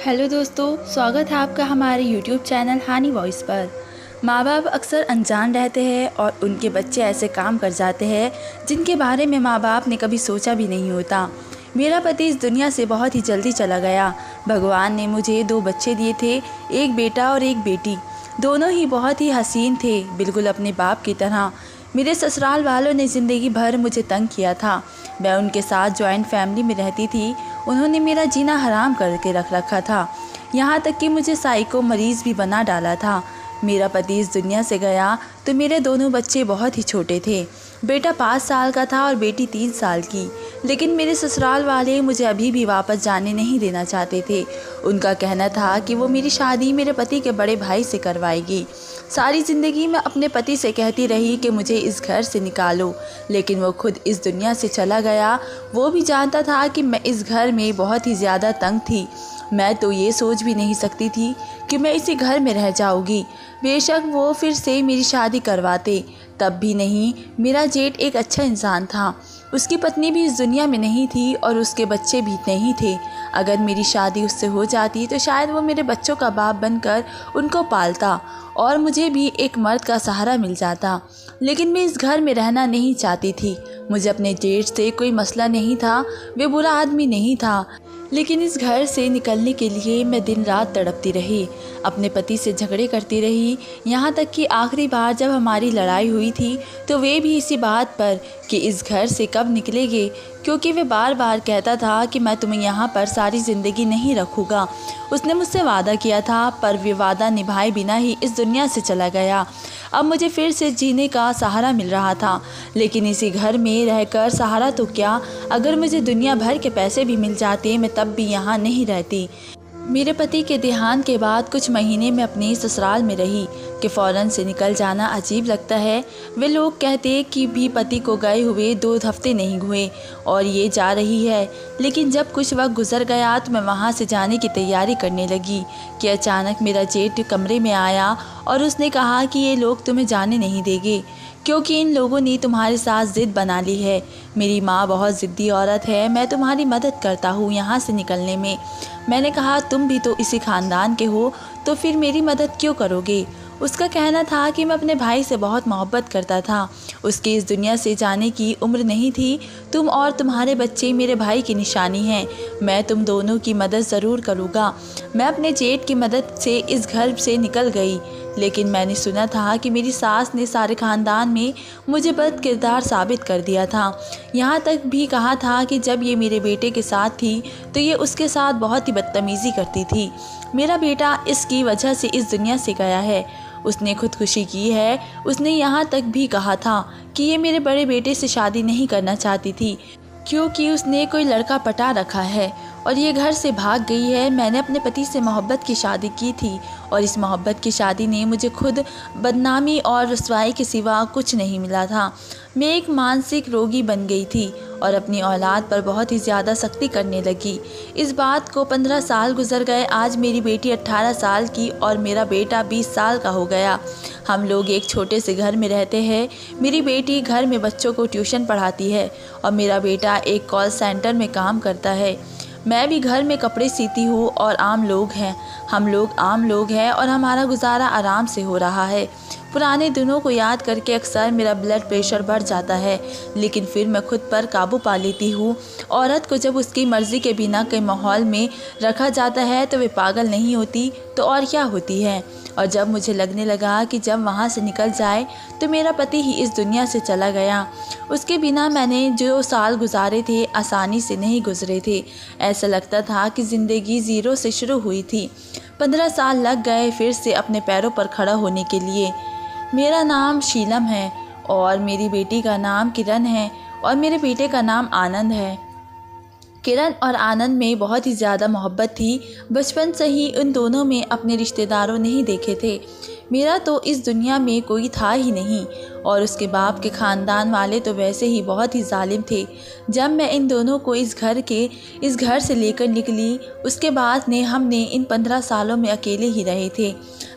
Hello दोस्तों, स्वागत है आपका हमारे YouTube चैनल हानी वॉइस पर। माँ बाप अक्सर अनजान रहते हैं और उनके बच्चे ऐसे काम कर जाते हैं जिनके बारे में माँ बाप ने कभी सोचा भी नहीं होता। मेरा पति इस दुनिया से बहुत ही जल्दी चला गया। भगवान ने मुझे 2 बच्चे दिए थे, एक बेटा और एक बेटी। दोनों ही बहुत ही हसीन थे, बिल्कुल अपने बाप की तरह। मेरे ससुराल वालों ने ज़िंदगी भर मुझे तंग किया था। मैं उनके साथ जॉइंट फैमिली में रहती थी। उन्होंने मेरा जीना हराम करके रख रखा था, यहाँ तक कि मुझे साइको मरीज़ भी बना डाला था। मेरा पति इस दुनिया से गया तो मेरे दोनों बच्चे बहुत ही छोटे थे। बेटा 5 साल का था और बेटी 3 साल की। लेकिन मेरे ससुराल वाले मुझे अभी भी वापस जाने नहीं देना चाहते थे। उनका कहना था कि वो मेरी शादी मेरे पति के बड़े भाई से करवाएगी। सारी ज़िंदगी मैं अपने पति से कहती रही कि मुझे इस घर से निकालो, लेकिन वो खुद इस दुनिया से चला गया। वो भी जानता था कि मैं इस घर में बहुत ही ज़्यादा तंग थी। मैं तो ये सोच भी नहीं सकती थी कि मैं इसी घर में रह जाऊंगी। बेशक वो फिर से मेरी शादी करवाते, तब भी नहीं। मेरा जेठ एक अच्छा इंसान था। उसकी पत्नी भी इस दुनिया में नहीं थी और उसके बच्चे भी नहीं थे। अगर मेरी शादी उससे हो जाती तो शायद वो मेरे बच्चों का बाप बनकर उनको पालता और मुझे भी एक मर्द का सहारा मिल जाता। लेकिन मैं इस घर में रहना नहीं चाहती थी। मुझे अपने जेठ से कोई मसला नहीं था, वे बुरा आदमी नहीं था। लेकिन इस घर से निकलने के लिए मैं दिन रात तड़पती रही, अपने पति से झगड़े करती रही। यहाँ तक कि आखिरी बार जब हमारी लड़ाई हुई थी तो वे भी इसी बात पर कि इस घर से कब निकलेंगे, क्योंकि वे बार बार कहता था कि मैं तुम्हें यहाँ पर सारी ज़िंदगी नहीं रखूँगा। उसने मुझसे वादा किया था, पर वे वादा निभाए बिना ही इस दुनिया से चला गया। अब मुझे फिर से जीने का सहारा मिल रहा था, लेकिन इसी घर में रहकर सहारा तो क्या, अगर मुझे दुनिया भर के पैसे भी मिल जाते मैं तब भी यहाँ नहीं रहती। मेरे पति के देहांत के बाद कुछ महीने में अपने ससुराल में रही कि फ़ौरन से निकल जाना अजीब लगता है। वे लोग कहते कि भी पति को गए हुए 2 हफ्ते नहीं हुए और ये जा रही है। लेकिन जब कुछ वक्त गुजर गया तो मैं वहाँ से जाने की तैयारी करने लगी कि अचानक मेरा जेठ कमरे में आया और उसने कहा कि ये लोग तुम्हें जाने नहीं देंगे, क्योंकि इन लोगों ने तुम्हारे साथ ज़िद बना ली है। मेरी माँ बहुत ज़िद्दी औरत है, मैं तुम्हारी मदद करता हूँ यहाँ से निकलने में। मैंने कहा, तुम भी तो इसी ख़ानदान के हो, तो फिर मेरी मदद क्यों करोगे? उसका कहना था कि मैं अपने भाई से बहुत मोहब्बत करता था, उसके इस दुनिया से जाने की उम्र नहीं थी। तुम और तुम्हारे बच्चे मेरे भाई की निशानी हैं। मैं तुम दोनों की मदद ज़रूर करूँगा। मैं अपने जेठ की मदद से इस घर से निकल गई, लेकिन मैंने सुना था कि मेरी सास ने सारे ख़ानदान में मुझे बद किरदार साबित कर दिया था। यहाँ तक भी कहा था कि जब ये मेरे बेटे के साथ थी तो ये उसके साथ बहुत ही बदतमीज़ी करती थी। मेरा बेटा इसकी वजह से इस दुनिया से गया है। उसने खुदकुशी की है। उसने यहाँ तक भी कहा था कि ये मेरे बड़े बेटे से शादी नहीं करना चाहती थी, क्योंकि उसने कोई लड़का पटा रखा है और ये घर से भाग गई है। मैंने अपने पति से मोहब्बत की शादी की थी और इस मोहब्बत की शादी ने मुझे खुद बदनामी और रुसवाई के सिवा कुछ नहीं मिला था। मैं एक मानसिक रोगी बन गई थी और अपनी औलाद पर बहुत ही ज़्यादा सख्ती करने लगी। इस बात को 15 साल गुजर गए। आज मेरी बेटी 18 साल की और मेरा बेटा 20 साल का हो गया। हम लोग एक छोटे से घर में रहते हैं। मेरी बेटी घर में बच्चों को ट्यूशन पढ़ाती है और मेरा बेटा एक कॉल सेंटर में काम करता है। मैं भी घर में कपड़े सीती हूँ और आम लोग हैं। हम लोग आम लोग हैं और हमारा गुजारा आराम से हो रहा है। पुराने दिनों को याद करके अक्सर मेरा ब्लड प्रेशर बढ़ जाता है, लेकिन फिर मैं खुद पर काबू पा लेती हूँ। औरत को जब उसकी मर्ज़ी के बिना कई माहौल में रखा जाता है तो वे पागल नहीं होती तो और क्या होती है। और जब मुझे लगने लगा कि जब वहाँ से निकल जाए तो मेरा पति ही इस दुनिया से चला गया, उसके बिना मैंने जो साल गुजारे थे आसानी से नहीं गुजरे थे। ऐसा लगता था कि ज़िंदगी ज़ीरो से शुरू हुई थी। 15 साल लग गए फिर से अपने पैरों पर खड़ा होने के लिए। मेरा नाम शीलम है और मेरी बेटी का नाम किरण है और मेरे बेटे का नाम आनंद है। किरण और आनंद में बहुत ही ज़्यादा मोहब्बत थी। बचपन से ही उन दोनों में अपने रिश्तेदारों नहीं देखे थे। मेरा तो इस दुनिया में कोई था ही नहीं और उसके बाप के ख़ानदान वाले तो वैसे ही बहुत ही जालिम थे। जब मैं इन दोनों को इस घर से लेकर निकली, उसके बाद हमने इन 15 सालों में अकेले ही रहे थे।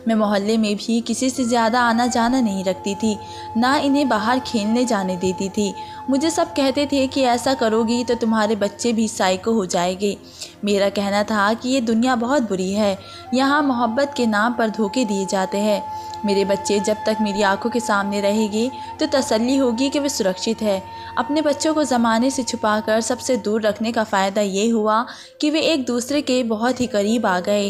मैं मोहल्ले में भी किसी से ज़्यादा आना जाना नहीं रखती थी, ना इन्हें बाहर खेलने जाने देती थी। मुझे सब कहते थे कि ऐसा करोगी तो तुम्हारे बच्चे भी साइको हो जाएंगे। मेरा कहना था कि ये दुनिया बहुत बुरी है, यहाँ मोहब्बत के नाम पर धोखे दिए जाते हैं। मेरे बच्चे जब तक मेरी आंखों के सामने रहेंगे तो तसल्ली होगी कि वे सुरक्षित है। अपने बच्चों को ज़माने से छुपाकर सबसे दूर रखने का फ़ायदा ये हुआ कि वे एक दूसरे के बहुत ही करीब आ गए।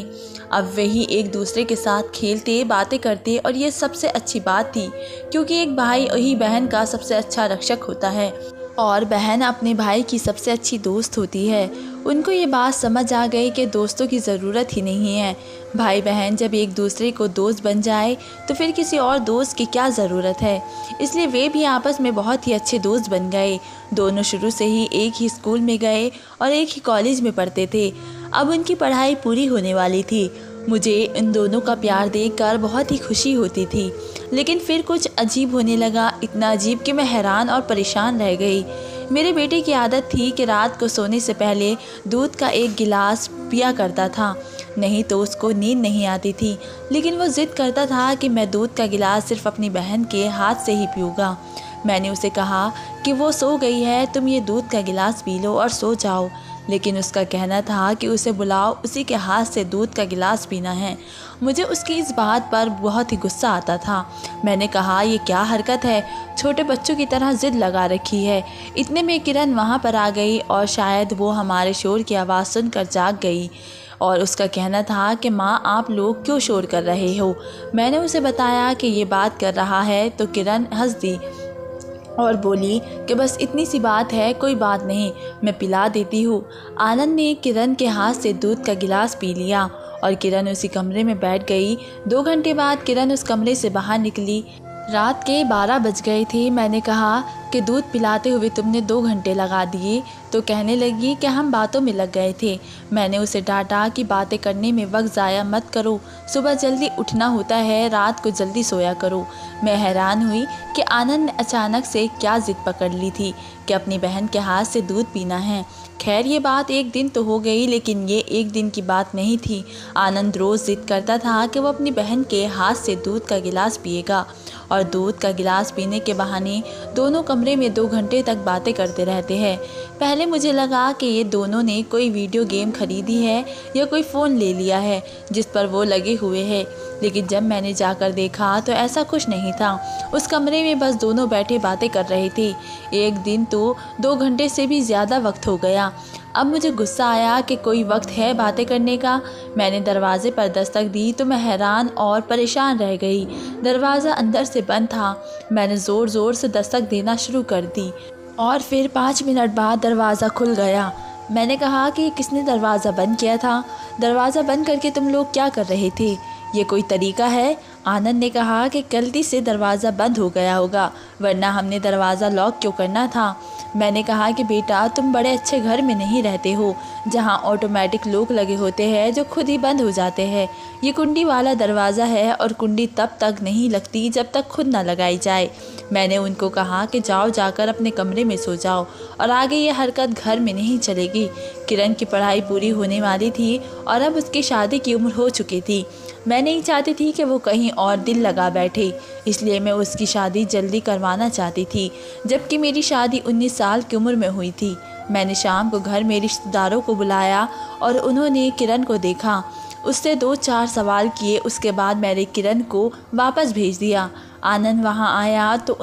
अब वही एक दूसरे के साथ खेलते, बातें करते, और ये सबसे अच्छी बात थी क्योंकि एक भाई ही बहन का सबसे अच्छा रक्षक होता है और बहन अपने भाई की सबसे अच्छी दोस्त होती है। उनको ये बात समझ आ गई कि दोस्तों की ज़रूरत ही नहीं है। भाई बहन जब एक दूसरे को दोस्त बन जाए तो फिर किसी और दोस्त की क्या ज़रूरत है। इसलिए वे भी आपस में बहुत ही अच्छे दोस्त बन गए। दोनों शुरू से ही एक ही स्कूल में गए और एक ही कॉलेज में पढ़ते थे। अब उनकी पढ़ाई पूरी होने वाली थी। मुझे इन दोनों का प्यार देखकर बहुत ही खुशी होती थी, लेकिन फिर कुछ अजीब होने लगा। इतना अजीब कि मैं हैरान और परेशान रह गई। मेरे बेटे की आदत थी कि रात को सोने से पहले दूध का एक गिलास पिया करता था, नहीं तो उसको नींद नहीं आती थी। लेकिन वो ज़िद करता था कि मैं दूध का गिलास सिर्फ अपनी बहन के हाथ से ही पीऊँगा। मैंने उसे कहा कि वो सो गई है, तुम ये दूध का गिलास पी लो और सो जाओ। लेकिन उसका कहना था कि उसे बुलाओ, उसी के हाथ से दूध का गिलास पीना है। मुझे उसकी इस बात पर बहुत ही गुस्सा आता था। मैंने कहा, ये क्या हरकत है, छोटे बच्चों की तरह ज़िद लगा रखी है। इतने में किरण वहाँ पर आ गई और शायद वो हमारे शोर की आवाज़ सुनकर जाग गई और उसका कहना था कि माँ, आप लोग क्यों शोर कर रहे हो। मैंने उसे बताया कि ये बात कर रहा है तो किरण हंस दी और बोली कि बस इतनी सी बात है, कोई बात नहीं, मैं पिला देती हूँ। आनंद ने किरण के हाथ से दूध का गिलास पी लिया और किरण उसी कमरे में बैठ गई। 2 घंटे बाद किरण उस कमरे से बाहर निकली। रात के 12 बज गए थे। मैंने कहा कि दूध पिलाते हुए तुमने 2 घंटे लगा दिए। तो कहने लगी कि हम बातों में लग गए थे। मैंने उसे डांटा कि बातें करने में वक्त ज़ाया मत करो, सुबह जल्दी उठना होता है, रात को जल्दी सोया करो। मैं हैरान हुई कि आनंद ने अचानक से क्या ज़िद पकड़ ली थी कि अपनी बहन के हाथ से दूध पीना है। खैर, ये बात एक दिन तो हो गई, लेकिन ये एक दिन की बात नहीं थी। आनंद रोज़ ज़िद करता था कि वो अपनी बहन के हाथ से दूध का गिलास पिएगा और दूध का गिलास पीने के बहाने दोनों कमरे में 2 घंटे तक बातें करते रहते हैं। पहले मुझे लगा कि ये दोनों ने कोई वीडियो गेम खरीदी है या कोई फ़ोन ले लिया है जिस पर वो लगे हुए हैं, लेकिन जब मैंने जाकर देखा तो ऐसा कुछ नहीं था। उस कमरे में बस दोनों बैठे बातें कर रहे थे। एक दिन तो 2 घंटे से भी ज़्यादा वक्त हो गया। अब मुझे गुस्सा आया कि कोई वक्त है बातें करने का। मैंने दरवाजे पर दस्तक दी तो मैं हैरान और परेशान रह गई। दरवाज़ा अंदर से बंद था। मैंने ज़ोर ज़ोर से दस्तक देना शुरू कर दी और फिर 5 मिनट बाद दरवाज़ा खुल गया। मैंने कहा कि किसने दरवाज़ा बंद किया था? दरवाज़ा बंद करके तुम लोग क्या कर रहे थे? ये कोई तरीका है? आनंद ने कहा कि गलती से दरवाज़ा बंद हो गया होगा, वरना हमने दरवाज़ा लॉक क्यों करना था। मैंने कहा कि बेटा, तुम बड़े अच्छे घर में नहीं रहते हो जहाँ ऑटोमेटिक लॉक लगे होते हैं जो खुद ही बंद हो जाते हैं। ये कुंडी वाला दरवाज़ा है और कुंडी तब तक नहीं लगती जब तक खुद ना लगाई जाए। मैंने उनको कहा कि जाओ, जाकर अपने कमरे में सो जाओ और आगे ये हरकत घर में नहीं चलेगी। किरण की पढ़ाई पूरी होने वाली थी और अब उसकी शादी की उम्र हो चुकी थी। मैं नहीं चाहती थी कि वो कहीं और दिल लगा बैठे, इसलिए मैं उसकी शादी जल्दी करवाना चाहती थी, जबकि मेरी शादी 19 साल की उम्र में हुई थी। मैंने शाम को घर में रिश्तेदारों को बुलाया और उन्होंने किरण को देखा, उससे 2-4 सवाल किए। उसके बाद मैंने किरण को वापस भेज दिया। आनंद वहाँ आया तो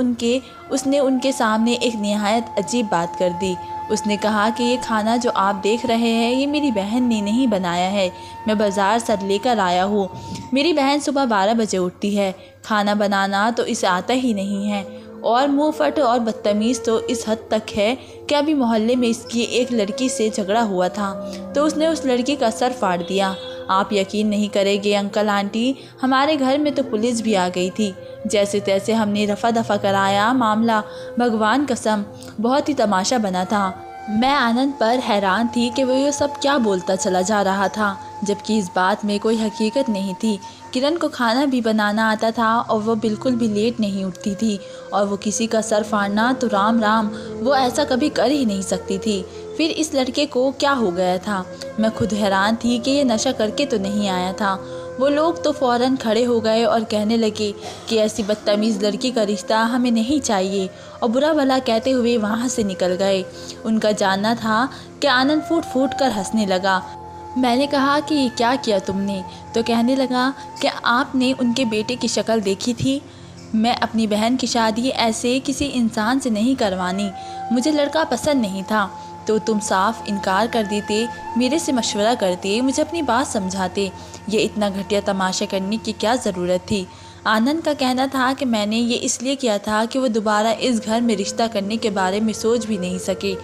उसने उनके सामने एक निहायत अजीब बात कर दी। उसने कहा कि ये खाना जो आप देख रहे हैं ये मेरी बहन ने नहीं बनाया है, मैं बाज़ार से लेकर आया हूँ। मेरी बहन सुबह 12 बजे उठती है, खाना बनाना तो इसे आता ही नहीं है और मुँहफट और बदतमीज़ तो इस हद तक है कि अभी मोहल्ले में इसकी एक लड़की से झगड़ा हुआ था तो उसने उस लड़की का सर फाड़ दिया। आप यकीन नहीं करेंगे अंकल आंटी, हमारे घर में तो पुलिस भी आ गई थी। जैसे तैसे हमने रफा दफा कराया मामला, भगवान कसम बहुत ही तमाशा बना था। मैं आनंद पर हैरान थी कि वो ये सब क्या बोलता चला जा रहा था, जबकि इस बात में कोई हकीकत नहीं थी। किरण को खाना भी बनाना आता था और वो बिल्कुल भी लेट नहीं उठती थी, और वो किसी का सर फाड़ना तो राम राम, वो ऐसा कभी कर ही नहीं सकती थी। फिर इस लड़के को क्या हो गया था? मैं खुद हैरान थी कि ये नशा करके तो नहीं आया था। वो लोग तो फ़ौरन खड़े हो गए और कहने लगे कि ऐसी बदतमीज़ लड़की का रिश्ता हमें नहीं चाहिए, और बुरा भला कहते हुए वहाँ से निकल गए। उनका जानना था कि आनंद फूट फूट कर हंसने लगा। मैंने कहा कि ये क्या किया तुमने? तो कहने लगा कि आपने उनके बेटे की शक्ल देखी थी। मैं अपनी बहन की शादी ऐसे किसी इंसान से नहीं करवानी, मुझे लड़का पसंद नहीं था। तो तुम साफ इनकार कर देते, मेरे से मशवरा करते, मुझे अपनी बात समझाते। ये इतना घटिया तमाशा करने की क्या ज़रूरत थी? आनंद का कहना था कि मैंने ये इसलिए किया था कि वो दोबारा इस घर में रिश्ता करने के बारे में सोच भी नहीं सके,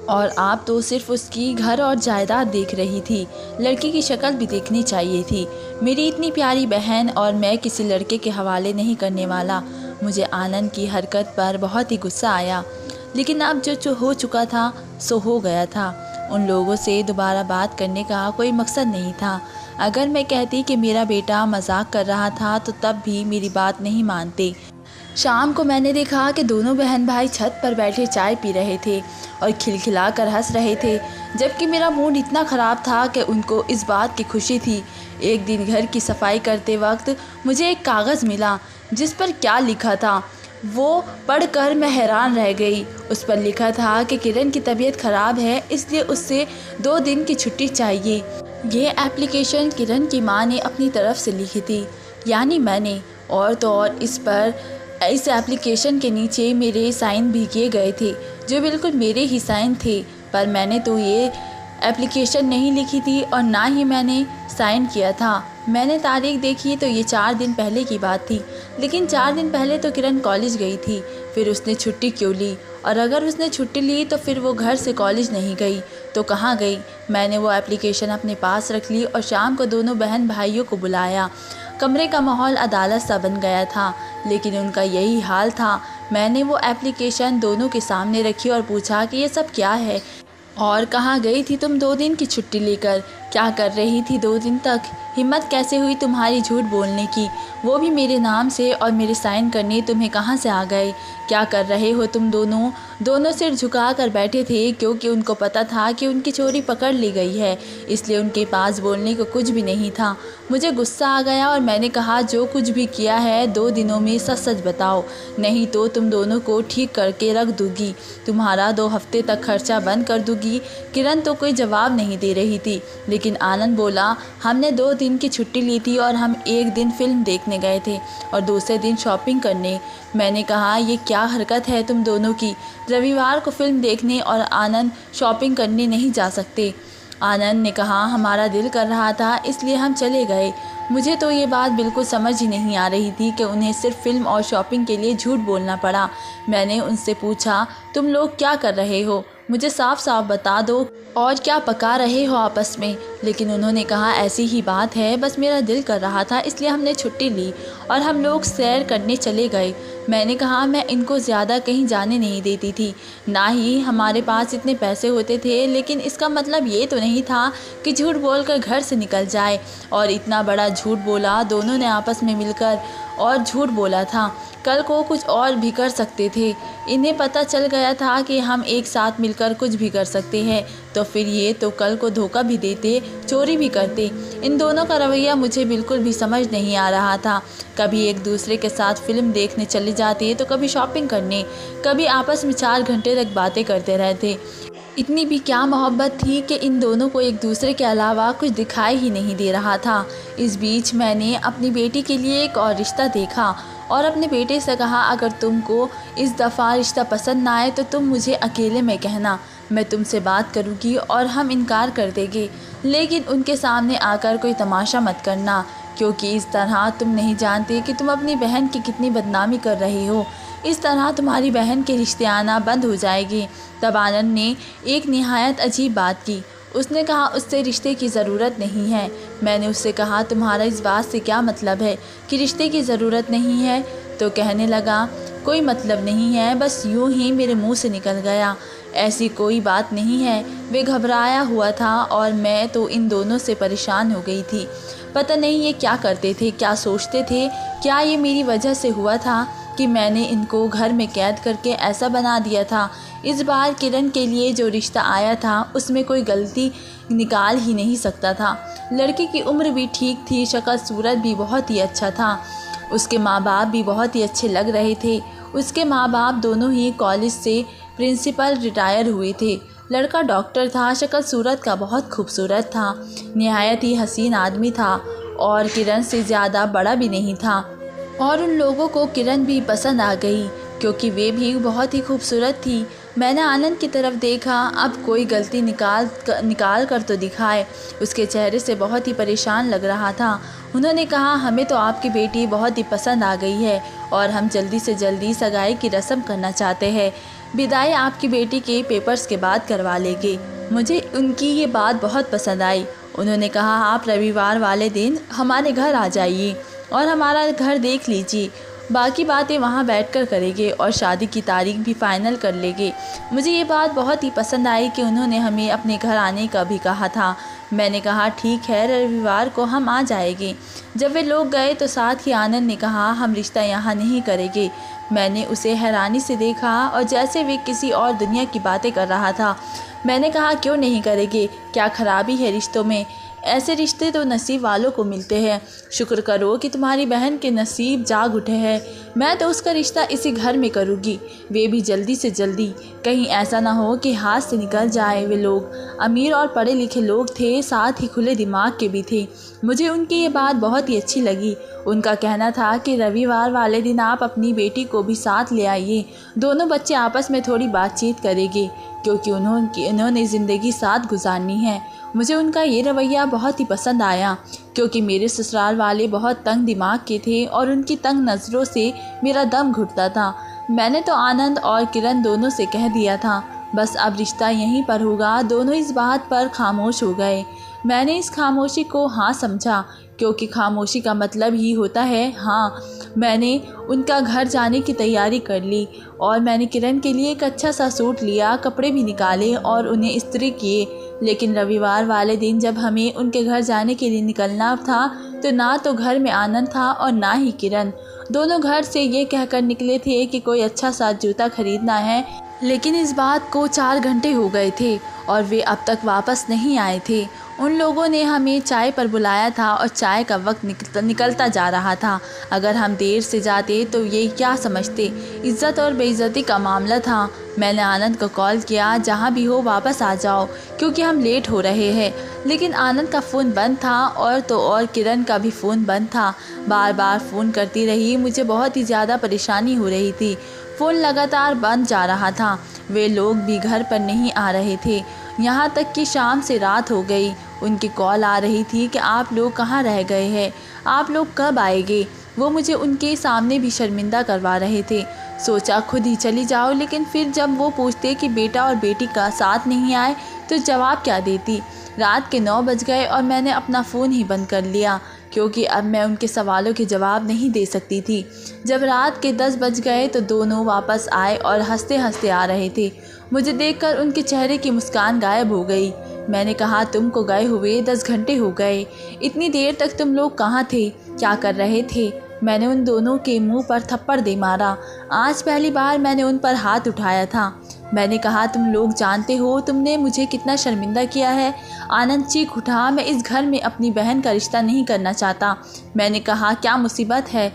और आप तो सिर्फ उसकी घर और जायदाद देख रही थी, लड़की की शक्ल भी देखनी चाहिए थी। मेरी इतनी प्यारी बहन और मैं किसी लड़के के हवाले नहीं करने वाला। मुझे आनंद की हरकत पर बहुत ही गुस्सा आया, लेकिन अब जो हो चुका था सो हो गया था। उन लोगों से दोबारा बात करने का कोई मकसद नहीं था। अगर मैं कहती कि मेरा बेटा मजाक कर रहा था तो तब भी मेरी बात नहीं मानते। शाम को मैंने देखा कि दोनों बहन भाई छत पर बैठे चाय पी रहे थे और खिलखिला कर हंस रहे थे, जबकि मेरा मूड इतना ख़राब था कि उनको इस बात की खुशी थी। एक दिन घर की सफाई करते वक्त मुझे एक कागज़ मिला जिस पर क्या लिखा था वो पढ़कर मैं हैरान रह गई। उस पर लिखा था कि किरण की तबीयत ख़राब है, इसलिए उससे 2 दिन की छुट्टी चाहिए। ये एप्लीकेशन किरण की माँ ने अपनी तरफ से लिखी थी, यानी मैंने। और तो और इस एप्लीकेशन के नीचे मेरे साइन भी किए गए थे, जो बिल्कुल मेरे ही साइन थे। पर मैंने तो ये एप्लीकेशन नहीं लिखी थी और ना ही मैंने साइन किया था। मैंने तारीख देखी तो ये 4 दिन पहले की बात थी, लेकिन 4 दिन पहले तो किरण कॉलेज गई थी। फिर उसने छुट्टी क्यों ली? और अगर उसने छुट्टी ली तो फिर वो घर से कॉलेज नहीं गई तो कहाँ गई? मैंने वो एप्लीकेशन अपने पास रख ली और शाम को दोनों बहन भाइयों को बुलाया। कमरे का माहौल अदालत सा बन गया था, लेकिन उनका यही हाल था। मैंने वो एप्लीकेशन दोनों के सामने रखी और पूछा कि ये सब क्या है, और कहाँ गई थी तुम 2 दिन की छुट्टी लेकर? क्या कर रही थी 2 दिन तक? हिम्मत कैसे हुई तुम्हारी झूठ बोलने की, वो भी मेरे नाम से? और मेरे साइन करने तुम्हें कहाँ से आ गए? क्या कर रहे हो तुम दोनों? दोनों सिर झुका कर बैठे थे, क्योंकि उनको पता था कि उनकी चोरी पकड़ ली गई है, इसलिए उनके पास बोलने को कुछ भी नहीं था। मुझे गुस्सा आ गया और मैंने कहा, जो कुछ भी किया है 2 दिनों में सच सच बताओ, नहीं तो तुम दोनों को ठीक करके रख दूंगी, तुम्हारा 2 हफ्ते तक खर्चा बंद कर दूंगी। किरण तो कोई जवाब नहीं दे रही थी, लेकिन आनंद बोला, हमने 2 दिन की छुट्टी ली थी और हम एक दिन फिल्म देखने गए थे और दूसरे दिन शॉपिंग करने। मैंने कहा, ये क्या हरकत है तुम दोनों की? रविवार को फिल्म देखने और आनंद शॉपिंग करने नहीं जा सकते? आनंद ने कहा, हमारा दिल कर रहा था इसलिए हम चले गए। मुझे तो ये बात बिल्कुल समझ ही नहीं आ रही थी कि उन्हें सिर्फ फिल्म और शॉपिंग के लिए झूठ बोलना पड़ा। मैंने उनसे पूछा, तुम लोग क्या कर रहे हो? मुझे साफ साफ बता दो, और क्या पका रहे हो आपस में? लेकिन उन्होंने कहा, ऐसी ही बात है, बस मेरा दिल कर रहा था इसलिए हमने छुट्टी ली और हम लोग सैर करने चले गए। मैंने कहा, मैं इनको ज़्यादा कहीं जाने नहीं देती थी, ना ही हमारे पास इतने पैसे होते थे, लेकिन इसका मतलब ये तो नहीं था कि झूठ बोलकर घर से निकल जाए। और इतना बड़ा झूठ बोला, दोनों ने आपस में मिलकर और झूठ बोला था। कल को कुछ और भी कर सकते थे। इन्हें पता चल गया था कि हम एक साथ मिलकर कुछ भी कर सकते हैं, तो फिर ये तो कल को धोखा भी देते, चोरी भी करते। इन दोनों का रवैया मुझे बिल्कुल भी समझ नहीं आ रहा था। कभी एक दूसरे के साथ फिल्म देखने चले जाते, तो कभी शॉपिंग करने, कभी आपस में 4 घंटे तक बातें करते रहते। इतनी भी क्या मोहब्बत थी कि इन दोनों को एक दूसरे के अलावा कुछ दिखाई ही नहीं दे रहा था। इस बीच मैंने अपनी बेटी के लिए एक और रिश्ता देखा और अपने बेटे से कहा, अगर तुमको इस दफ़ा रिश्ता पसंद ना आए तो तुम मुझे अकेले में कहना, मैं तुमसे बात करूँगी और हम इनकार कर देंगे, लेकिन उनके सामने आकर कोई तमाशा मत करना, क्योंकि इस तरह तुम नहीं जानते कि तुम अपनी बहन की कितनी बदनामी कर रही हो। इस तरह तुम्हारी बहन के रिश्ते आना बंद हो जाएगी। तब आनंद ने एक निहायत अजीब बात की। उसने कहा, उससे रिश्ते की ज़रूरत नहीं है। मैंने उससे कहा, तुम्हारा इस बात से क्या मतलब है कि रिश्ते की ज़रूरत नहीं है? तो कहने लगा, कोई मतलब नहीं है, बस यूँ ही मेरे मुंह से निकल गया, ऐसी कोई बात नहीं है। वे घबराया हुआ था और मैं तो इन दोनों से परेशान हो गई थी। पता नहीं ये क्या करते थे, क्या सोचते थे। क्या ये मेरी वजह से हुआ था कि मैंने इनको घर में कैद करके ऐसा बना दिया था? इस बार किरण के लिए जो रिश्ता आया था उसमें कोई गलती निकाल ही नहीं सकता था। लड़की की उम्र भी ठीक थी, शक्ल सूरत भी बहुत ही अच्छा था। उसके माँ बाप भी बहुत ही अच्छे लग रहे थे। उसके माँ बाप दोनों ही कॉलेज से प्रिंसिपल रिटायर हुए थे। लड़का डॉक्टर था, शक्ल सूरत का बहुत खूबसूरत था, निहायत ही हसीन आदमी था और किरण से ज़्यादा बड़ा भी नहीं था। और उन लोगों को किरण भी पसंद आ गई क्योंकि वे भी बहुत ही खूबसूरत थी। मैंने आनंद की तरफ देखा, अब कोई गलती निकाल कर तो दिखाए। उसके चेहरे से बहुत ही परेशान लग रहा था। उन्होंने कहा, हमें तो आपकी बेटी बहुत ही पसंद आ गई है और हम जल्दी से जल्दी सगाई की रस्म करना चाहते हैं। विदाई आपकी बेटी के पेपर्स के बाद करवा लेंगे। मुझे उनकी ये बात बहुत पसंद आई। उन्होंने कहा, आप रविवार वाले दिन हमारे घर आ जाइए और हमारा घर देख लीजिए। बाकी बातें वहाँ बैठकर करेंगे और शादी की तारीख भी फाइनल कर लेंगे। मुझे ये बात बहुत ही पसंद आई कि उन्होंने हमें अपने घर आने का भी कहा था। मैंने कहा, ठीक है, रविवार को हम आ जाएंगे। जब वे लोग गए तो साथ ही आनंद ने कहा, हम रिश्ता यहाँ नहीं करेंगे। मैंने उसे हैरानी से देखा और जैसे वे किसी और दुनिया की बातें कर रहा था। मैंने कहा, क्यों नहीं करेंगे? क्या खराबी है रिश्तों में? ऐसे रिश्ते तो नसीब वालों को मिलते हैं। शुक्र करो कि तुम्हारी बहन के नसीब जाग उठे हैं। मैं तो उसका रिश्ता इसी घर में करूँगी, वे भी जल्दी से जल्दी। कहीं ऐसा ना हो कि हाथ से निकल जाए। वे लोग अमीर और पढ़े लिखे लोग थे, साथ ही खुले दिमाग के भी थे। मुझे उनकी ये बात बहुत ही अच्छी लगी। उनका कहना था कि रविवार वाले दिन आप अपनी बेटी को भी साथ ले आइए। दोनों बच्चे आपस में थोड़ी बातचीत करेंगे क्योंकि उन्होंने ज़िंदगी साथ गुजारनी है। मुझे उनका ये रवैया बहुत ही पसंद आया क्योंकि मेरे ससुराल वाले बहुत तंग दिमाग के थे और उनकी तंग नज़रों से मेरा दम घुटता था। मैंने तो आनंद और किरण दोनों से कह दिया था, बस अब रिश्ता यहीं पर होगा। दोनों इस बात पर खामोश हो गए। मैंने इस खामोशी को हाँ समझा क्योंकि खामोशी का मतलब ही होता है हाँ। मैंने उनका घर जाने की तैयारी कर ली और मैंने किरण के लिए एक अच्छा सा सूट लिया, कपड़े भी निकाले और उन्हें इस्त्री किए। लेकिन रविवार वाले दिन जब हमें उनके घर जाने के लिए निकलना था तो ना तो घर में आनंद था और ना ही किरण। दोनों घर से ये कहकर निकले थे कि कोई अच्छा सा जूता खरीदना है, लेकिन इस बात को 4 घंटे हो गए थे और वे अब तक वापस नहीं आए थे। उन लोगों ने हमें चाय पर बुलाया था और चाय का वक्त निकलता जा रहा था। अगर हम देर से जाते तो ये क्या समझते, इज्जत और बेइज्जती का मामला था। मैंने आनंद को कॉल किया, जहाँ भी हो वापस आ जाओ क्योंकि हम लेट हो रहे हैं। लेकिन आनंद का फ़ोन बंद था और किरण का भी फ़ोन बंद था। बार बार फ़ोन करती रही। मुझे बहुत ही ज़्यादा परेशानी हो रही थी। फ़ोन लगातार बंद जा रहा था। वे लोग भी घर पर नहीं आ रहे थे। यहाँ तक कि शाम से रात हो गई। उनकी कॉल आ रही थी कि आप लोग कहाँ रह गए हैं, आप लोग कब आएंगे। वो मुझे उनके सामने भी शर्मिंदा करवा रहे थे। सोचा खुद ही चली जाओ, लेकिन फिर जब वो पूछते कि बेटा और बेटी का साथ नहीं आए तो जवाब क्या देती। रात के 9 बज गए और मैंने अपना फ़ोन ही बंद कर लिया क्योंकि अब मैं उनके सवालों के जवाब नहीं दे सकती थी। जब रात के 10 बज गए तो दोनों वापस आए और हंसते हंसते आ रहे थे। मुझे देखकर उनके चेहरे की मुस्कान गायब हो गई। मैंने कहा, तुमको गए हुए 10 घंटे हो गए, इतनी देर तक तुम लोग कहाँ थे, क्या कर रहे थे। मैंने उन दोनों के मुंह पर थप्पड़ दे मारा। आज पहली बार मैंने उन पर हाथ उठाया था। मैंने कहा, तुम लोग जानते हो तुमने मुझे कितना शर्मिंदा किया है। आनंद चीख उठा, मैं इस घर में अपनी बहन का रिश्ता नहीं करना चाहता। मैंने कहा, क्या मुसीबत है,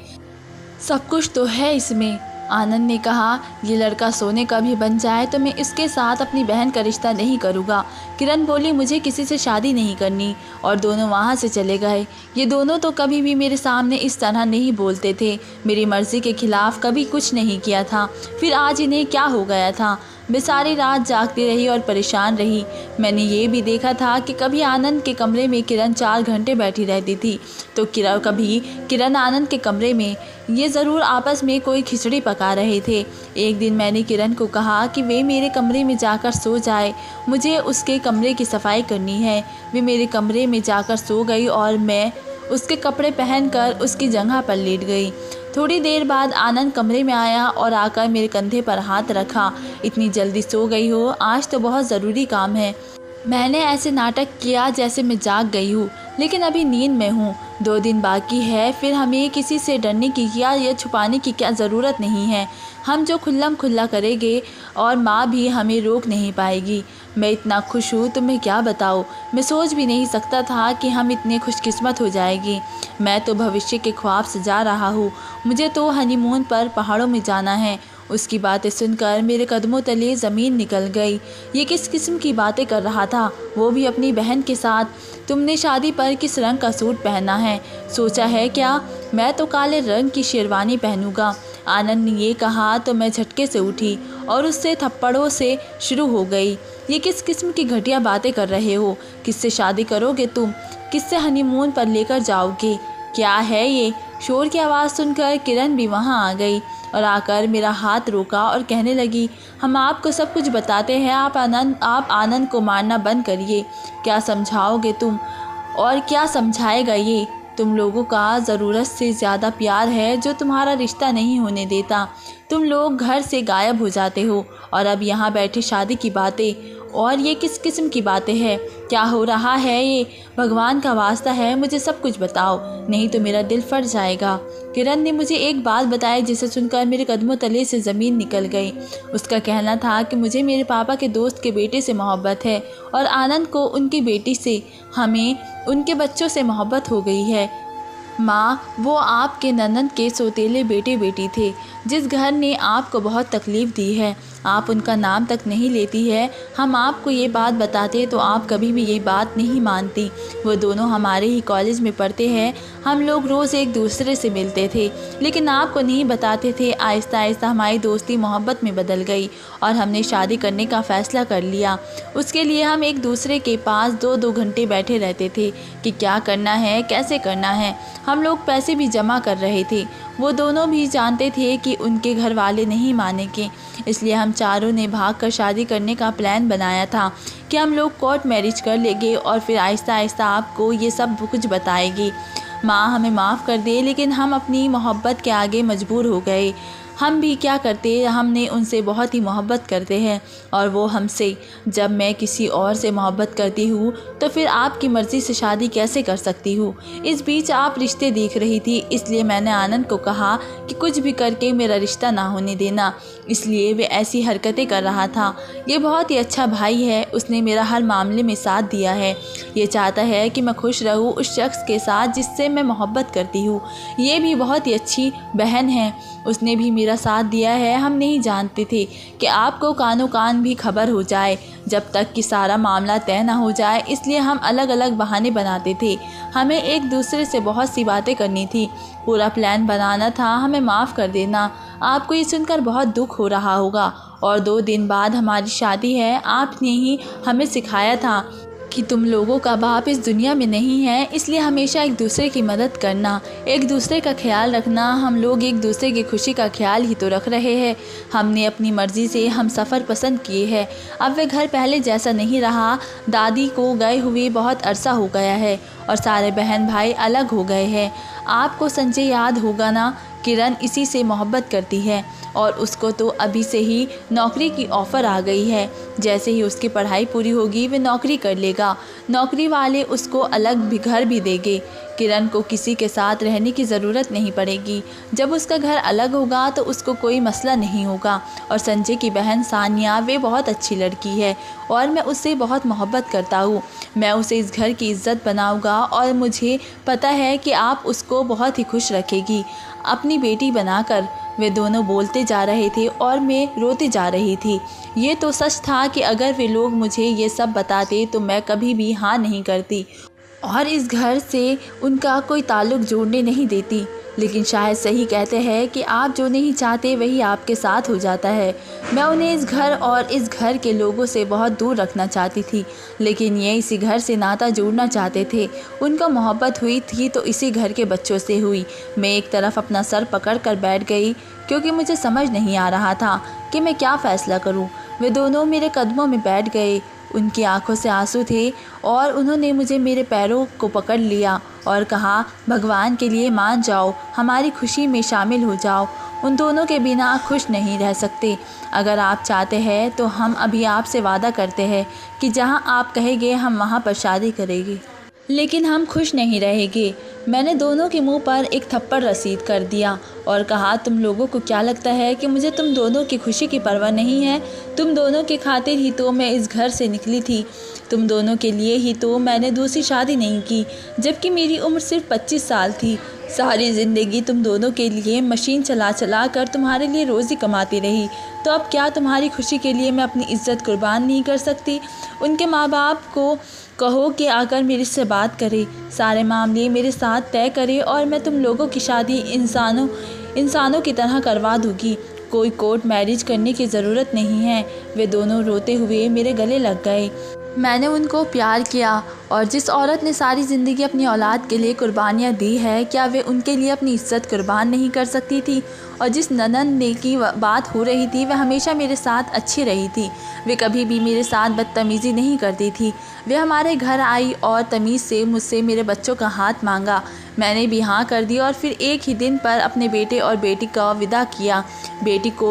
सब कुछ तो है इसमें। आनंद ने कहा, ये लड़का सोने का भी बन जाए तो मैं इसके साथ अपनी बहन का रिश्ता नहीं करूँगा। किरण बोली, मुझे किसी से शादी नहीं करनी और दोनों वहाँ से चले गए। ये दोनों तो कभी भी मेरे सामने इस तरह नहीं बोलते थे। मेरी मर्ज़ी के खिलाफ़ कभी कुछ नहीं किया था। फिर आज इन्हें क्या हो गया था। मैं सारी रात जागती रही और परेशान रही। मैंने ये भी देखा था कि कभी आनंद के कमरे में किरण 4 घंटे बैठी रहती थी तो कभी किरण आनंद के कमरे में। ये ज़रूर आपस में कोई खिचड़ी पका रहे थे। एक दिन मैंने किरण को कहा कि वे मेरे कमरे में जाकर सो जाए, मुझे उसके कमरे की सफाई करनी है। वे मेरे कमरे में जाकर सो गई और मैं उसके कपड़े पहनकर उसकी जगह पर लेट गई। थोड़ी देर बाद आनंद कमरे में आया और आकर मेरे कंधे पर हाथ रखा। इतनी जल्दी सो गई हो, आज तो बहुत ज़रूरी काम है। मैंने ऐसे नाटक किया जैसे मैं जाग गई हूँ। लेकिन अभी नींद में हूँ। 2 दिन बाकी है, फिर हमें किसी से डरने की या छुपाने की क्या ज़रूरत नहीं है। हम जो खुल्लम खुल्ला करेंगे और माँ भी हमें रोक नहीं पाएगी। मैं इतना खुश हूँ तुम्हें क्या बताऊँ। मैं सोच भी नहीं सकता था कि हम इतने खुशकिस्मत हो जाएगी। मैं तो भविष्य के ख्वाब सजा रहा हूँ। मुझे तो हनीमून पर पहाड़ों में जाना है। उसकी बातें सुनकर मेरे कदमों तले ज़मीन निकल गई। ये किस किस्म की बातें कर रहा था, वो भी अपनी बहन के साथ। तुमने शादी पर किस रंग का सूट पहना है, सोचा है क्या? मैं तो काले रंग की शेरवानी पहनूंगा। आनंद ने ये कहा तो मैं झटके से उठी और उससे थप्पड़ों से शुरू हो गई। ये किस किस्म की घटिया बातें कर रहे हो? किससे शादी करोगे तुम? किससे हनीमून पर लेकर जाओगे? क्या है ये? शोर की आवाज़ सुनकर किरण भी वहाँ आ गई और आकर मेरा हाथ रोका और कहने लगी, हम आपको सब कुछ बताते हैं, आप आनंद को मारना बंद करिए। क्या समझाओगे तुम और क्या समझाएगा ये? तुम लोगों का ज़रूरत से ज़्यादा प्यार है जो तुम्हारा रिश्ता नहीं होने देता। तुम लोग घर से गायब हो जाते हो और अब यहाँ बैठे शादी की बातें। और ये किस किस्म की बातें हैं? क्या हो रहा है ये? भगवान का वास्ता है मुझे सब कुछ बताओ, नहीं तो मेरा दिल फट जाएगा। किरण ने मुझे एक बात बताई जिसे सुनकर मेरे कदमों तले से ज़मीन निकल गई। उसका कहना था कि मुझे मेरे पापा के दोस्त के बेटे से मोहब्बत है और आनंद को उनकी बेटी से, हमें उनके बच्चों से मोहब्बत हो गई है। माँ, वो आपके ननद के सौतेले बेटे बेटी थे जिस घर ने आपको बहुत तकलीफ़ दी है। आप उनका नाम तक नहीं लेती है। हम आपको ये बात बताते तो आप कभी भी ये बात नहीं मानती। वो दोनों हमारे ही कॉलेज में पढ़ते हैं। हम लोग रोज़ एक दूसरे से मिलते थे लेकिन आपको नहीं बताते थे। आहिस्ता आहिस्ता हमारी दोस्ती मोहब्बत में बदल गई और हमने शादी करने का फ़ैसला कर लिया। उसके लिए हम एक दूसरे के पास 2-2 घंटे बैठे रहते थे कि क्या करना है, कैसे करना है। हम लोग पैसे भी जमा कर रहे थे। वो दोनों भी जानते थे कि उनके घर वाले नहीं मानेंगे, इसलिए हम चारों ने भागकर शादी करने का प्लान बनाया था कि हम लोग कोर्ट मैरिज कर लेंगे और फिर आहिस्ता आहिस्ता आपको ये सब कुछ बताएगी। माँ, हमें माफ़ कर दे, लेकिन हम अपनी मोहब्बत के आगे मजबूर हो गए। हम भी क्या करते, हमने उनसे बहुत ही मोहब्बत करते हैं और वो हमसे। जब मैं किसी और से मोहब्बत करती हूँ तो फिर आपकी मर्ज़ी से शादी कैसे कर सकती हूँ? इस बीच आप रिश्ते देख रही थी, इसलिए मैंने आनंद को कहा कि कुछ भी करके मेरा रिश्ता ना होने देना। इसलिए वे ऐसी हरकतें कर रहा था। ये बहुत ही अच्छा भाई है, उसने मेरा हर मामले में साथ दिया है। ये चाहता है कि मैं खुश रहूँ उस शख्स के साथ जिससे मैं मोहब्बत करती हूँ। ये भी बहुत ही अच्छी बहन है, उसने भी मेरा साथ दिया है। हम नहीं जानते थे कि आपको कानों कान भी खबर हो जाए जब तक कि सारा मामला तय ना हो जाए, इसलिए हम अलग अलग बहाने बनाते थे। हमें एक दूसरे से बहुत सी बातें करनी थी, पूरा प्लान बनाना था। हमें माफ़ कर देना। आपको ये सुनकर बहुत दुख हो रहा होगा और 2 दिन बाद हमारी शादी है। आपने ही हमें सिखाया था कि तुम लोगों का बाप इस दुनिया में नहीं है, इसलिए हमेशा एक दूसरे की मदद करना, एक दूसरे का ख्याल रखना। हम लोग एक दूसरे की खुशी का ख्याल ही तो रख रहे हैं। हमने अपनी मर्ज़ी से हम सफ़र पसंद किए हैं। अब वे घर पहले जैसा नहीं रहा। दादी को गए हुए बहुत अरसा हो गया है और सारे बहन भाई अलग हो गए हैं। आपको संजय याद होगा ना? किरण इसी से मोहब्बत करती है और उसको तो अभी से ही नौकरी की ऑफ़र आ गई है। जैसे ही उसकी पढ़ाई पूरी होगी वे नौकरी कर लेगा। नौकरी वाले उसको अलग भी घर भी देंगे। किरण को किसी के साथ रहने की ज़रूरत नहीं पड़ेगी। जब उसका घर अलग होगा तो उसको कोई मसला नहीं होगा। और संजय की बहन सानिया, वे बहुत अच्छी लड़की है और मैं उससे बहुत मोहब्बत करता हूँ। मैं उसे इस घर की इज़्ज़त बनाऊँगा और मुझे पता है कि आप उसको बहुत ही खुश रखेगी अपनी बेटी बनाकर। वे दोनों बोलते जा रहे थे और मैं रोती जा रही थी। ये तो सच था कि अगर वे लोग मुझे ये सब बताते तो मैं कभी भी हाँ नहीं करती और इस घर से उनका कोई ताल्लुक़ जोड़ने नहीं देती। लेकिन शायद सही कहते हैं कि आप जो नहीं चाहते वही आपके साथ हो जाता है। मैं उन्हें इस घर और इस घर के लोगों से बहुत दूर रखना चाहती थी, लेकिन ये इसी घर से नाता जोड़ना चाहते थे। उनका मोहब्बत हुई थी तो इसी घर के बच्चों से हुई। मैं एक तरफ अपना सर पकड़ कर बैठ गई क्योंकि मुझे समझ नहीं आ रहा था कि मैं क्या फ़ैसला करूं। वे दोनों मेरे कदमों में बैठ गए। उनकी आंखों से आंसू थे और उन्होंने मुझे मेरे पैरों को पकड़ लिया और कहा, भगवान के लिए मान जाओ, हमारी खुशी में शामिल हो जाओ। उन दोनों के बिना खुश नहीं रह सकते। अगर आप चाहते हैं तो हम अभी आपसे वादा करते हैं कि जहां आप कहेंगे हम वहां पर शादी करेंगे। लेकिन हम खुश नहीं रहेंगे। मैंने दोनों के मुंह पर एक थप्पड़ रसीद कर दिया और कहा, तुम लोगों को क्या लगता है कि मुझे तुम दोनों की खुशी की परवाह नहीं है? तुम दोनों के खातिर ही तो मैं इस घर से निकली थी। तुम दोनों के लिए ही तो मैंने दूसरी शादी नहीं की, जबकि मेरी उम्र सिर्फ 25 साल थी। सारी ज़िंदगी तुम दोनों के लिए मशीन चला चला कर तुम्हारे लिए रोज़ी कमाती रही, तो अब क्या तुम्हारी खुशी के लिए मैं अपनी इज्जत कुर्बान नहीं कर सकती? उनके माँ बाप को कहो कि आकर मेरे से बात करे, सारे मामले मेरे साथ तय करे और मैं तुम लोगों की शादी इंसानों की तरह करवा दूँगी। कोई कोर्ट मैरिज करने की ज़रूरत नहीं है। वे दोनों रोते हुए मेरे गले लग गए। मैंने उनको प्यार किया, और जिस औरत ने सारी ज़िंदगी अपनी औलाद के लिए कुर्बानियाँ दी है, क्या वे उनके लिए अपनी इज्जत कुर्बान नहीं कर सकती थी? और जिस ननद ने की बात हो रही थी, वह हमेशा मेरे साथ अच्छी रही थी। वे कभी भी मेरे साथ बदतमीज़ी नहीं करती थी। वे हमारे घर आई और तमीज़ से मुझसे मेरे बच्चों का हाथ मांगा। मैंने भी हाँ कर दी और फिर एक ही दिन पर अपने बेटे और बेटी को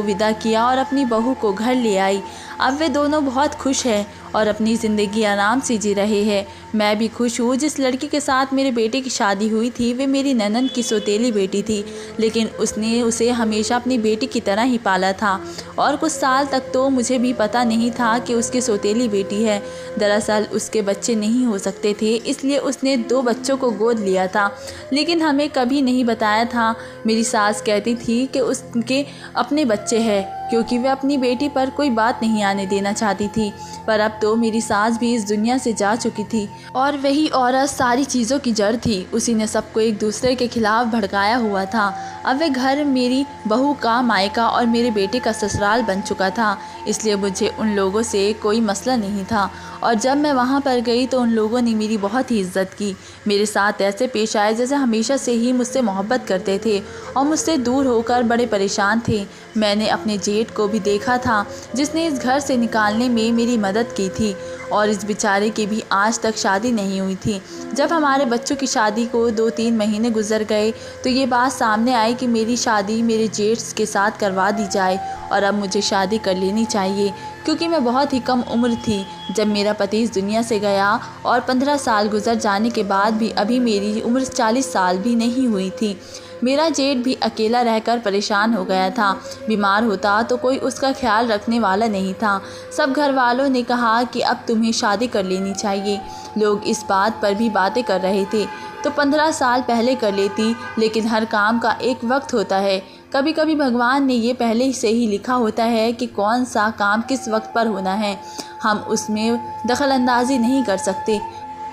विदा किया और अपनी बहू को घर ले आई। अब वे दोनों बहुत खुश हैं और अपनी ज़िंदगी आराम से जी रहे हैं। मैं भी खुश हूँ। जिस लड़की के साथ मेरे बेटे की शादी हुई थी, वे मेरी ननद की सौतेली बेटी थी, लेकिन उसने उसे हमेशा अपनी बेटी की तरह ही पाला था और कुछ साल तक तो मुझे भी पता नहीं था कि उसकी सौतेली बेटी है। दरअसल उसके बच्चे नहीं हो सकते थे, इसलिए उसने 2 बच्चों को गोद लिया था, लेकिन हमें कभी नहीं बताया था। मेरी सास कहती थी कि उसके अपने बच्चे हैं, क्योंकि वे अपनी बेटी पर कोई बात नहीं आने देना चाहती थी। पर अब तो मेरी सास भी इस दुनिया से जा चुकी थी और वही औरत सारी चीज़ों की जड़ थी। उसी ने सबको एक दूसरे के खिलाफ भड़काया हुआ था। अब वे घर मेरी बहू का मायका और मेरे बेटे का ससुराल बन चुका था, इसलिए मुझे उन लोगों से कोई मसला नहीं था। और जब मैं वहाँ पर गई तो उन लोगों ने मेरी बहुत ही इज्जत की। मेरे साथ ऐसे पेश आए जैसे हमेशा से ही मुझसे मोहब्बत करते थे और मुझसे दूर होकर बड़े परेशान थे। मैंने अपने जेठ को भी देखा था, जिसने इस घर से निकालने में मेरी मदद की थी, और इस बेचारे की भी आज तक शादी नहीं हुई थी। जब हमारे बच्चों की शादी को 2-3 महीने गुजर गए तो ये बात सामने आई कि मेरी शादी मेरे जेठ के साथ करवा दी जाए और अब मुझे शादी कर लेनी चाहिए, क्योंकि मैं बहुत ही कम उम्र थी जब मेरा पति इस दुनिया से गया और 15 साल गुजर जाने के बाद भी अभी मेरी उम्र 40 साल भी नहीं हुई थी। मेरा जेठ भी अकेला रहकर परेशान हो गया था। बीमार होता तो कोई उसका ख्याल रखने वाला नहीं था। सब घर वालों ने कहा कि अब तुम्हें शादी कर लेनी चाहिए। लोग इस बात पर भी बातें कर रहे थे तो 15 साल पहले कर लेती, लेकिन हर काम का एक वक्त होता है। कभी कभी भगवान ने ये पहले से ही लिखा होता है कि कौन सा काम किस वक्त पर होना है, हम उसमें दखल अंदाजी नहीं कर सकते।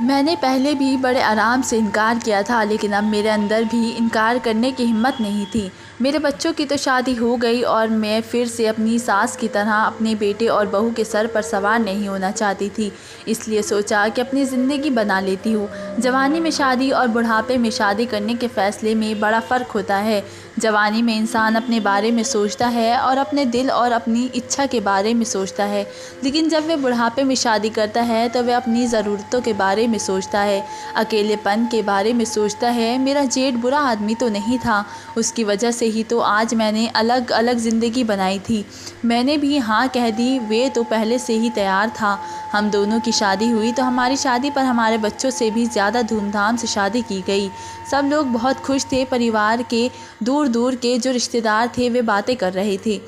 मैंने पहले भी बड़े आराम से इनकार किया था, लेकिन अब मेरे अंदर भी इनकार करने की हिम्मत नहीं थी। मेरे बच्चों की तो शादी हो गई और मैं फिर से अपनी सास की तरह अपने बेटे और बहू के सर पर सवार नहीं होना चाहती थी, इसलिए सोचा कि अपनी ज़िंदगी बना लेती हूँ। जवानी में शादी और बुढ़ापे में शादी करने के फ़ैसले में बड़ा फ़र्क होता है। जवानी में इंसान अपने बारे में सोचता है और अपने दिल और अपनी इच्छा के बारे में सोचता है, लेकिन जब वह बुढ़ापे में शादी करता है तो वह अपनी ज़रूरतों के बारे में सोचता है, अकेलेपन के बारे में सोचता है। मेरा जेठ बुरा आदमी तो नहीं था, उसकी वजह से ही तो आज मैंने अलग अलग ज़िंदगी बनाई थी। मैंने भी हाँ कह दी, वे तो पहले से ही तैयार था। हम दोनों की शादी हुई तो हमारी शादी पर हमारे बच्चों से भी ज़्यादा धूमधाम से शादी की गई। सब लोग बहुत खुश थे। परिवार के दूर दूर के जो रिश्तेदार थे वे बातें कर रहे थे,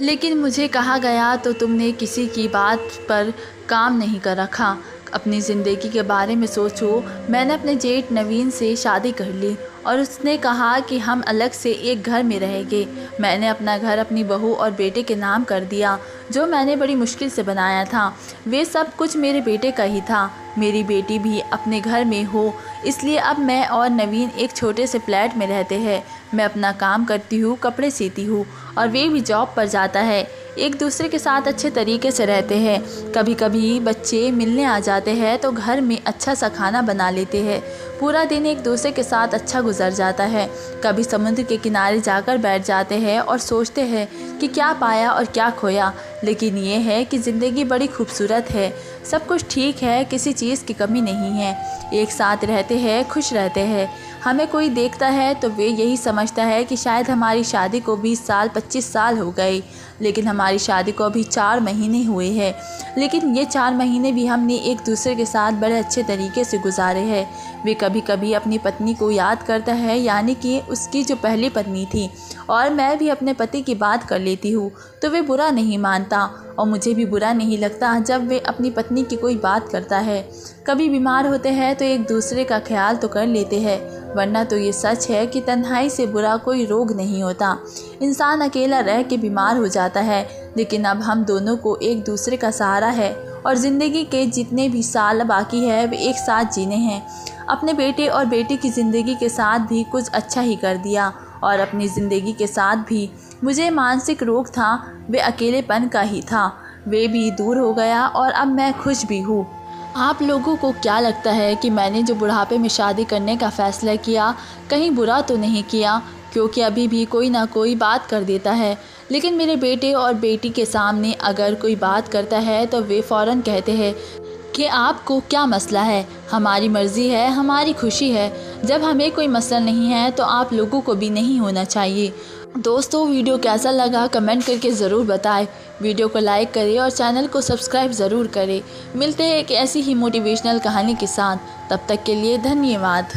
लेकिन मुझे कहा गया तो तुमने किसी की बात पर काम नहीं कर रखा, अपनी ज़िंदगी के बारे में सोचो। मैंने अपने जेठ नवीन से शादी कर ली और उसने कहा कि हम अलग से एक घर में रहेंगे। मैंने अपना घर अपनी बहू और बेटे के नाम कर दिया, जो मैंने बड़ी मुश्किल से बनाया था। वे सब कुछ मेरे बेटे का ही था। मेरी बेटी भी अपने घर में हो, इसलिए अब मैं और नवीन एक छोटे से फ्लैट में रहते हैं। मैं अपना काम करती हूँ, कपड़े सीती हूँ और वे भी जॉब पर जाता है। एक दूसरे के साथ अच्छे तरीके से रहते हैं। कभी कभी बच्चे मिलने आ जाते हैं तो घर में अच्छा सा खाना बना लेते हैं। पूरा दिन एक दूसरे के साथ अच्छा गुजर जाता है। कभी समुद्र के किनारे जाकर बैठ जाते हैं और सोचते हैं कि क्या पाया और क्या खोया, लेकिन ये है कि ज़िंदगी बड़ी खूबसूरत है। सब कुछ ठीक है, किसी चीज़ की कमी नहीं है। एक साथ रहते हैं, खुश रहते हैं। हमें कोई देखता है तो वे यही समझता है कि शायद हमारी शादी को 20 साल 25 साल हो गए, लेकिन हमारी शादी को अभी 4 महीने हुए हैं। लेकिन ये 4 महीने भी हमने एक दूसरे के साथ बड़े अच्छे तरीके से गुजारे हैं। वे कभी कभी अपनी पत्नी को याद करता है, यानी कि उसकी जो पहली पत्नी थी, और मैं भी अपने पति की बात कर लेती हूँ तो वे बुरा नहीं मानता और मुझे भी बुरा नहीं लगता जब वे अपनी पत्नी की कोई बात करता है। कभी बीमार होते हैं तो एक दूसरे का ख्याल तो कर लेते हैं, वरना तो ये सच है कि तन्हाई से बुरा कोई रोग नहीं होता। इंसान अकेला रह के बीमार हो जाता है, लेकिन अब हम दोनों को एक दूसरे का सहारा है और ज़िंदगी के जितने भी साल बाकी है वे एक साथ जीने हैं। अपने बेटे और बेटी की ज़िंदगी के साथ भी कुछ अच्छा ही कर दिया, और अपनी ज़िंदगी के साथ भी मुझे मानसिक रोग था, वे अकेलेपन का ही था, वे भी दूर हो गया और अब मैं खुश भी हूँ। आप लोगों को क्या लगता है कि मैंने जो बुढ़ापे में शादी करने का फ़ैसला किया कहीं बुरा तो नहीं किया? क्योंकि अभी भी कोई ना कोई बात कर देता है, लेकिन मेरे बेटे और बेटी के सामने अगर कोई बात करता है तो वे फ़ौरन कहते हैं कि आपको क्या मसला है, हमारी मर्ज़ी है, हमारी खुशी है। जब हमें कोई मसला नहीं है तो आप लोगों को भी नहीं होना चाहिए। दोस्तों, वीडियो कैसा लगा कमेंट करके ज़रूर बताएं। वीडियो को लाइक करें और चैनल को सब्सक्राइब ज़रूर करें। मिलते हैं एक ऐसी ही मोटिवेशनल कहानी के साथ, तब तक के लिए धन्यवाद।